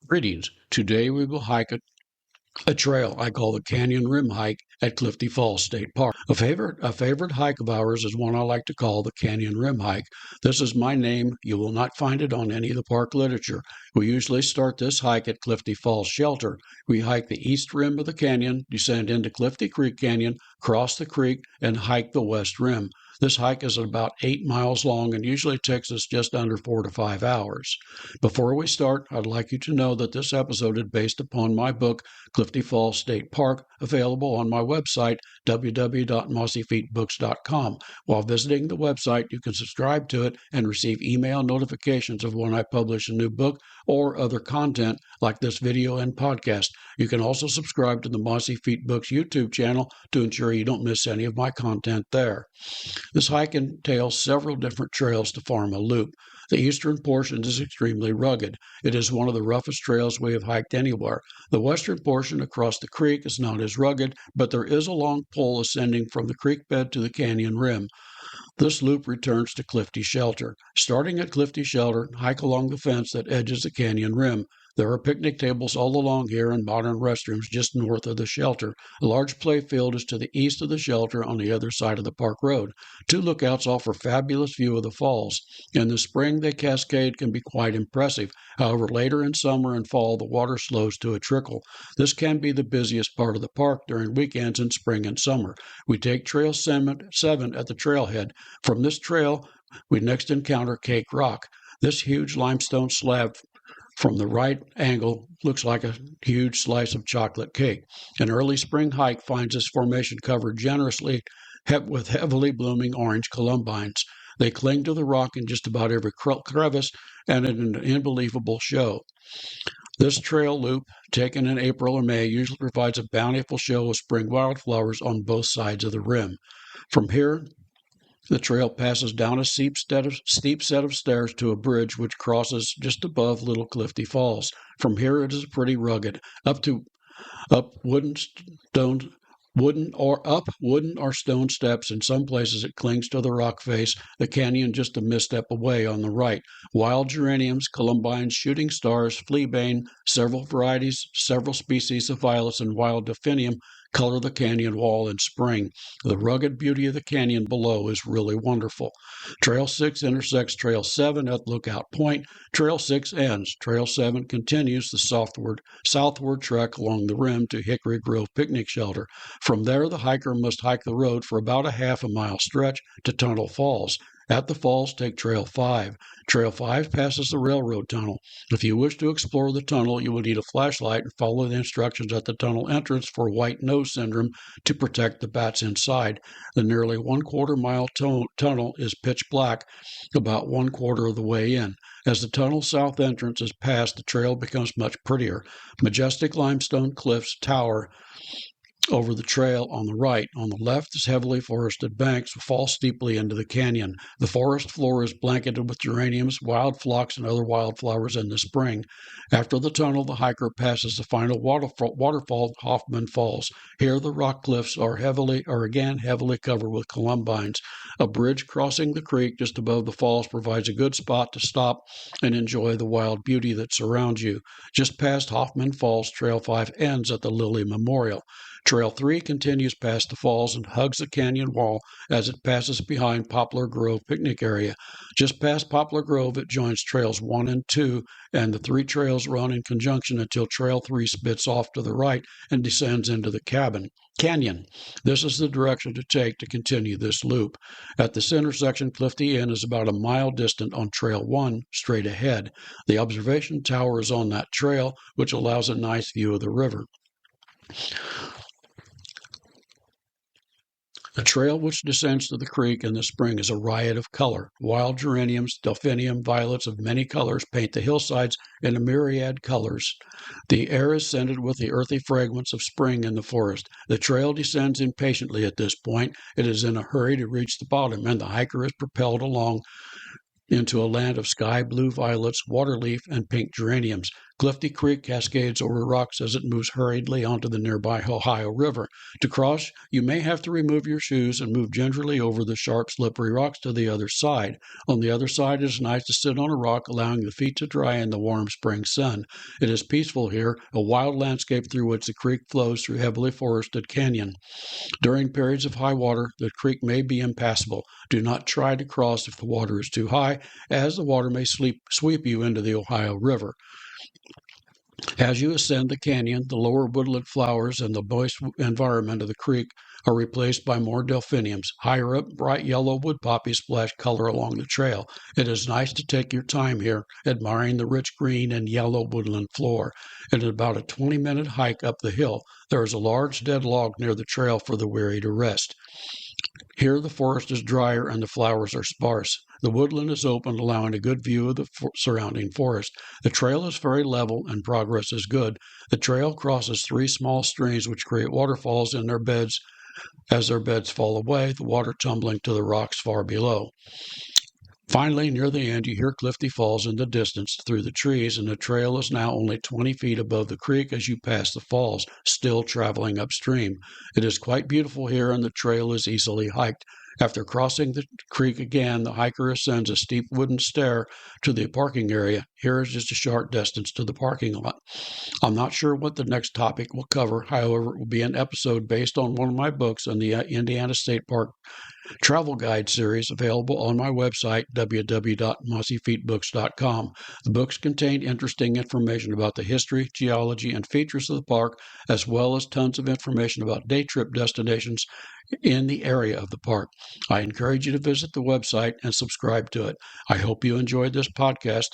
Greetings. Today we will hike a trail I call the Canyon Rim Hike at Clifty Falls State Park. A favorite hike of ours is one I like to call the Canyon Rim Hike. This is my name. You will not find it on any of the park literature. We usually start this hike at Clifty Falls Shelter. We hike the east rim of the canyon, descend into Clifty Creek Canyon, cross the creek, and hike the west rim. This hike is about 8 miles long and usually takes us just under 4 to 5 hours. Before we start, I'd like you to know that this episode is based upon my book, Clifty Falls State Park, available on my website, www.mossyfeetbooks.com. While visiting the website, you can subscribe to it and receive email notifications of when I publish a new book or other content like this video and podcast. You can also subscribe to the Mossy Feet Books YouTube channel to ensure you don't miss any of my content there. This hike entails several different trails to form a loop. The eastern portion is extremely rugged. It is one of the roughest trails we have hiked anywhere. The western portion across the creek is not as rugged, but there is a long pole ascending from the creek bed to the canyon rim. This loop returns to Clifty Shelter. Starting at Clifty Shelter, hike along the fence that edges the canyon rim. There are picnic tables all along here and modern restrooms just north of the shelter. A large play field is to the east of the shelter on the other side of the park road. Two lookouts offer fabulous view of the falls. In the spring, the cascade can be quite impressive. However, later in summer and fall, the water slows to a trickle. This can be the busiest part of the park during weekends in spring and summer. We take Trail 7 at the trailhead. From this trail, we next encounter Cake Rock. This huge limestone slab from the right angle looks like a huge slice of chocolate cake. An early spring hike finds this formation covered generously with heavily blooming orange columbines. They cling to the rock in just about every crevice and in an unbelievable show. This trail loop, taken in April or May, usually provides a bountiful show of spring wildflowers on both sides of the rim. From here, the trail passes down a steep set of stairs to a bridge which crosses just above Little Clifty Falls. From here it is pretty rugged, up wooden or stone steps. In some places it clings to the rock face, the canyon just a misstep away on the right. Wild geraniums, columbines, shooting stars, fleabane, several species of violets, and wild delphinium color the canyon wall in spring. The rugged beauty of the canyon below is really wonderful. Trail 6 intersects Trail 7 at Lookout Point. Trail 6 ends. Trail 7 continues the southward trek along the rim to Hickory Grove Picnic Shelter. From there, the hiker must hike the road for about a half a mile stretch to Tunnel Falls. At the falls, take Trail 5. Trail 5 passes the railroad tunnel. If you wish to explore the tunnel, you will need a flashlight and follow the instructions at the tunnel entrance for white nose syndrome to protect the bats inside. The nearly 1/4 mile tunnel is pitch black about 1/4 of the way in. As the tunnel's south entrance is passed, the trail becomes much prettier. Majestic limestone cliffs tower over the trail on the right. On the left is heavily forested banks that fall steeply into the canyon. The forest floor is blanketed with geraniums, wild phlox, and other wildflowers in the spring. After the tunnel, the hiker passes the final waterfall, Hoffman Falls. Here, the rock cliffs are again heavily covered with columbines. A bridge crossing the creek just above the falls provides a good spot to stop and enjoy the wild beauty that surrounds you. Just past Hoffman Falls, Trail 5 ends at the Lilly Memorial. Trail 3 continues past the falls and hugs the canyon wall as it passes behind Poplar Grove Picnic Area. Just past Poplar Grove, it joins Trails 1 and 2, and the three trails run in conjunction until Trail 3 spits off to the right and descends into the canyon. This is the direction to take to continue this loop. At this intersection, Clifty Inn is about a mile distant on Trail 1, straight ahead. The observation tower is on that trail, which allows a nice view of the river. A trail which descends to the creek in the spring is a riot of color. Wild geraniums, delphinium, violets of many colors paint the hillsides in a myriad colors. The air is scented with the earthy fragrance of spring in the forest. The trail descends impatiently at this point. It is in a hurry to reach the bottom, and the hiker is propelled along into a land of sky blue violets, waterleaf, and pink geraniums. Clifty Creek cascades over rocks as it moves hurriedly onto the nearby Ohio River. To cross, you may have to remove your shoes and move gingerly over the sharp, slippery rocks to the other side. On the other side, it is nice to sit on a rock, allowing the feet to dry in the warm spring sun. It is peaceful here, a wild landscape through which the creek flows through heavily forested canyon. During periods of high water, the creek may be impassable. Do not try to cross if the water is too high, as the water may sweep you into the Ohio River. As you ascend the canyon, the lower woodland flowers and the moist environment of the creek are replaced by more delphiniums. Higher up, bright yellow wood poppies splash color along the trail. It is nice to take your time here, admiring the rich green and yellow woodland floor. It is about a 20-minute hike up the hill. There is a large dead log near the trail for the weary to rest. Here the forest is drier and the flowers are sparse. The woodland is open, allowing a good view of the surrounding forest. The trail is very level and progress is good. The trail crosses 3 small streams which create waterfalls in their beds. As their beds fall away, the water tumbling to the rocks far below. Finally, near the end, you hear Clifty Falls in the distance through the trees, and the trail is now only 20 feet above the creek as you pass the falls, still traveling upstream. It is quite beautiful here, and the trail is easily hiked. After crossing the creek again, the hiker ascends a steep wooden stair to the parking area. Here is just a short distance to the parking lot. I'm not sure what the next topic will cover. However, it will be an episode based on one of my books on the Indiana State Park Travel Guide series available on my website, www.mossyfeetbooks.com. The books contain interesting information about the history, geology, and features of the park, as well as tons of information about day trip destinations in the area of the park. I encourage you to visit the website and subscribe to it. I hope you enjoyed this podcast.